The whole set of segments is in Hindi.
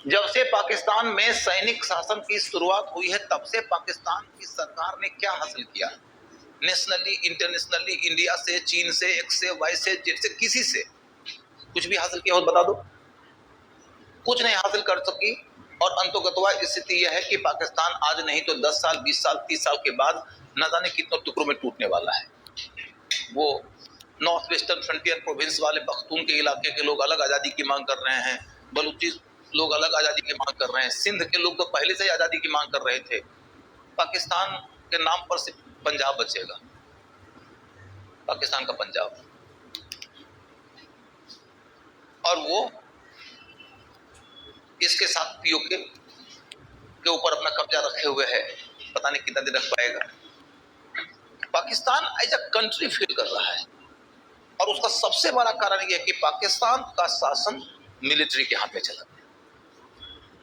जब से पाकिस्तान में सैनिक शासन की शुरुआत हुई है तब से पाकिस्तान की सरकार ने क्या हासिल किया? नेशनली, इंटरनेशनली, इंडिया से, चीन से, एक्स से, वाई से, जेड से, किसी से कुछ भी हासिल किया हो बता दो। कुछ नहीं हासिल कर सकी। और अंतोगतवा स्थिति यह है कि पाकिस्तान आज नहीं तो 10 साल, 20 साल, 30 साल के बाद न जाने कितने टुकड़ों में टूटने वाला है। वो नॉर्थ वेस्टर्न फ्रंटियर प्रोविंस वाले पख्तून के इलाके के लोग अलग आज़ादी की मांग कर रहे हैं, बलूची लोग अलग आज़ादी की मांग कर रहे हैं, सिंध के लोग तो पहले से ही आज़ादी की मांग कर रहे थे। पाकिस्तान के नाम पर सिर्फ पंजाब बचेगा, पाकिस्तान का पंजाब, और वो इसके साथ पीओके के ऊपर अपना कब्जा रखे हुए है। पता नहीं कितना दिन रख पाएगा। Pakistan as a country feel कर रहा है, और उसका सबसे बड़ा कारण यह है कि पाकिस्तान का शासन मिलिट्री के हाथ में चला गया।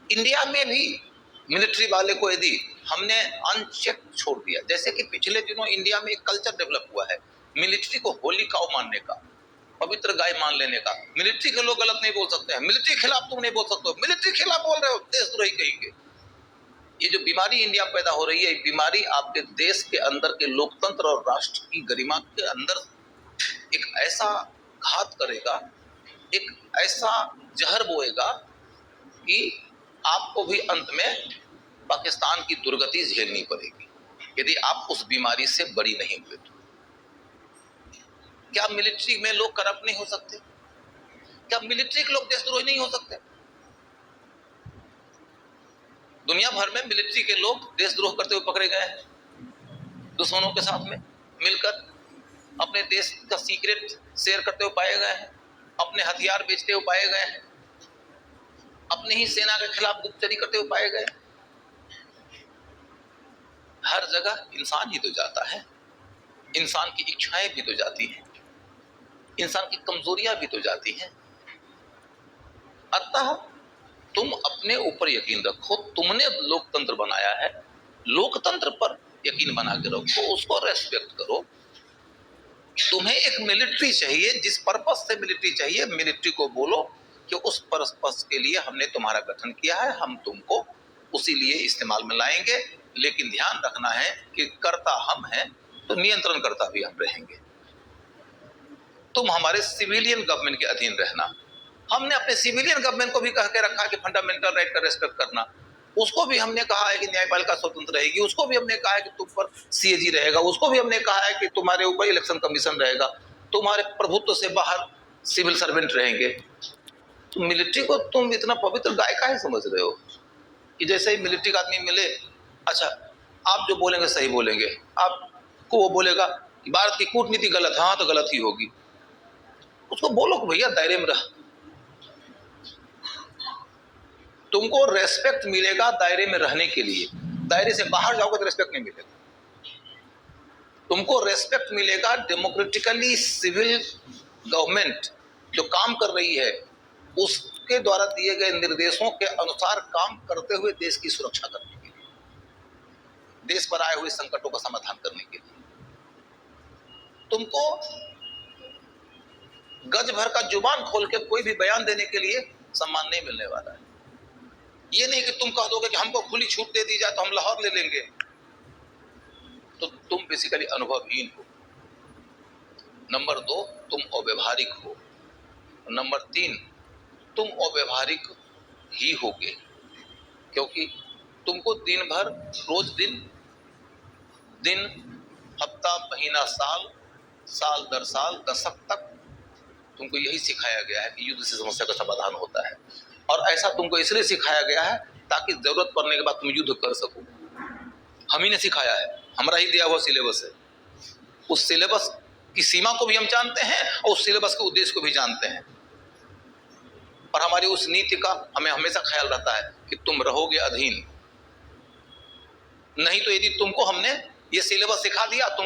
इंडिया में भी मिलिट्री वाले को यदि हमने अनचेक छोड़ दिया, जैसे कि पिछले दिनों इंडिया में एक कल्चर डेवलप हुआ है मिलिट्री को होली काऊ मानने का, पवित्र गाय मान लेने का। मिलिट्री के लोग गलत नहीं बोल सकते हैं, मिलिट्री खिलाफ तुम नहीं बोल सकते हो, मिलिट्री खिलाफ बोल रहे हो, देशद्रोही कहेंगे। ये जो बीमारी इंडिया में पैदा हो रही है, ये बीमारी आपके देश के अंदर के लोकतंत्र और राष्ट्र की गरिमा के अंदर एक ऐसा घात करेगा, एक ऐसा जहर बोएगा कि आपको भी अंत में पाकिस्तान की दुर्गति झेलनी पड़ेगी यदि आप उस बीमारी से बड़ी नहीं हुए तो। क्या मिलिट्री में लोग करप्ट नहीं हो सकते? क्या मिलिट्री के लोग देशद्रोही नहीं हो सकते? दुनिया भर में मिलिट्री के लोग देशद्रोह करते हुए पकड़े गए हैं, दुश्मनों के साथ में मिलकर अपने देश का सीक्रेट शेयर करते हुए पाए गए हैं, अपने हथियार बेचते हुए पाए गए हैं, अपनी ही सेना के खिलाफ गुप्तचरी करते हुए पाए गए। हर जगह इंसान ही तो जाता है, इंसान की इच्छाएं भी तो जाती हैं, इंसान की कमजोरियां भी तो जाती हैं। अतः तुम अपने ऊपर यकीन रखो, तुमने लोकतंत्र बनाया है, लोकतंत्र पर यकीन बना के रखो, उसको रेस्पेक्ट करो। तुम्हें एक मिलिट्री चाहिए, जिस पर्पस से मिलिट्री चाहिए, मिलिट्री को बोलो कि उस पर्पस के लिए हमने तुम्हारा गठन किया है, हम तुमको उसी लिए इस्तेमाल में लाएंगे। लेकिन ध्यान रखना है कि कर्ता हम हैं तो नियंत्रण करता भी हम रहेंगे। तुम हमारे सिविलियन गवर्नमेंट के अधीन रहना। हमने अपने सिविलियन गवर्नमेंट को भी कह के रखा कि फंडामेंटल राइट का रेस्पेक्ट करना। उसको भी हमने कहा है कि न्यायपालिका स्वतंत्र रहेगी, उसको भी हमने कहा है कि तुम पर सीएजी रहेगा, उसको भी हमने कहा है कि तुम्हारे ऊपर इलेक्शन कमीशन रहेगा, तुम्हारे प्रभुत्व से बाहर सिविल सर्वेंट रहेंगे। तो मिलिट्री को तुम इतना पवित्र गाय काहे समझ रहे हो कि जैसे ही मिलिट्री का आदमी मिले, अच्छा आप जो बोलेंगे सही बोलेंगे, आपको वो बोलेगा कि भारत की कूटनीति गलत, हाँ तो गलत ही होगी। उसको बोलो कि भैया दायरे में रह। तुमको रेस्पेक्ट मिलेगा दायरे में रहने के लिए, दायरे से बाहर जाओगे तो रेस्पेक्ट नहीं मिलेगा। तुमको रेस्पेक्ट मिलेगा डेमोक्रेटिकली सिविल गवर्नमेंट जो काम कर रही है उसके द्वारा दिए गए निर्देशों के अनुसार काम करते हुए देश की सुरक्षा करने के लिए, देश पर आए हुए संकटों का समाधान करने के लिए। तुमको गज भर का जुबान खोल के कोई भी बयान देने के लिए सम्मान नहीं मिलने वाला है। ये नहीं कि तुम कह दोगे कि हमको खुली छूट दे दी जाए तो हम लाहौर ले लेंगे, तो तुम बेसिकली अनुभवहीन हो। नंबर 2, तुम अव्यवहारिक हो। नंबर 3, तुम अव्यवहारिक ही होगे, क्योंकि तुमको दिन भर, रोज दिन, हफ्ता, महीना, साल, साल दर साल, दशक तक तुमको यही सिखाया गया है कि युद्ध से समस्या का समाधान होता है। और ऐसा तुमको इसलिए सिखाया गया है ताकि जरूरत पड़ने के बाद तुम युद्ध कर सको। हम ही ने सिखाया है, हमारा ही दिया हुआ सिलेबस है। उस सिलेबस की सीमा को भी हम जानते हैं और उस सिलेबस के उद्देश्य को भी जानते हैं, और हमारी उस नीति का हमें हमेशा ख्याल रहता है कि तुम रहोगे अधीन। नहीं तो यदि तुमको हमने ये सिलेबस सिखा दिया, तुम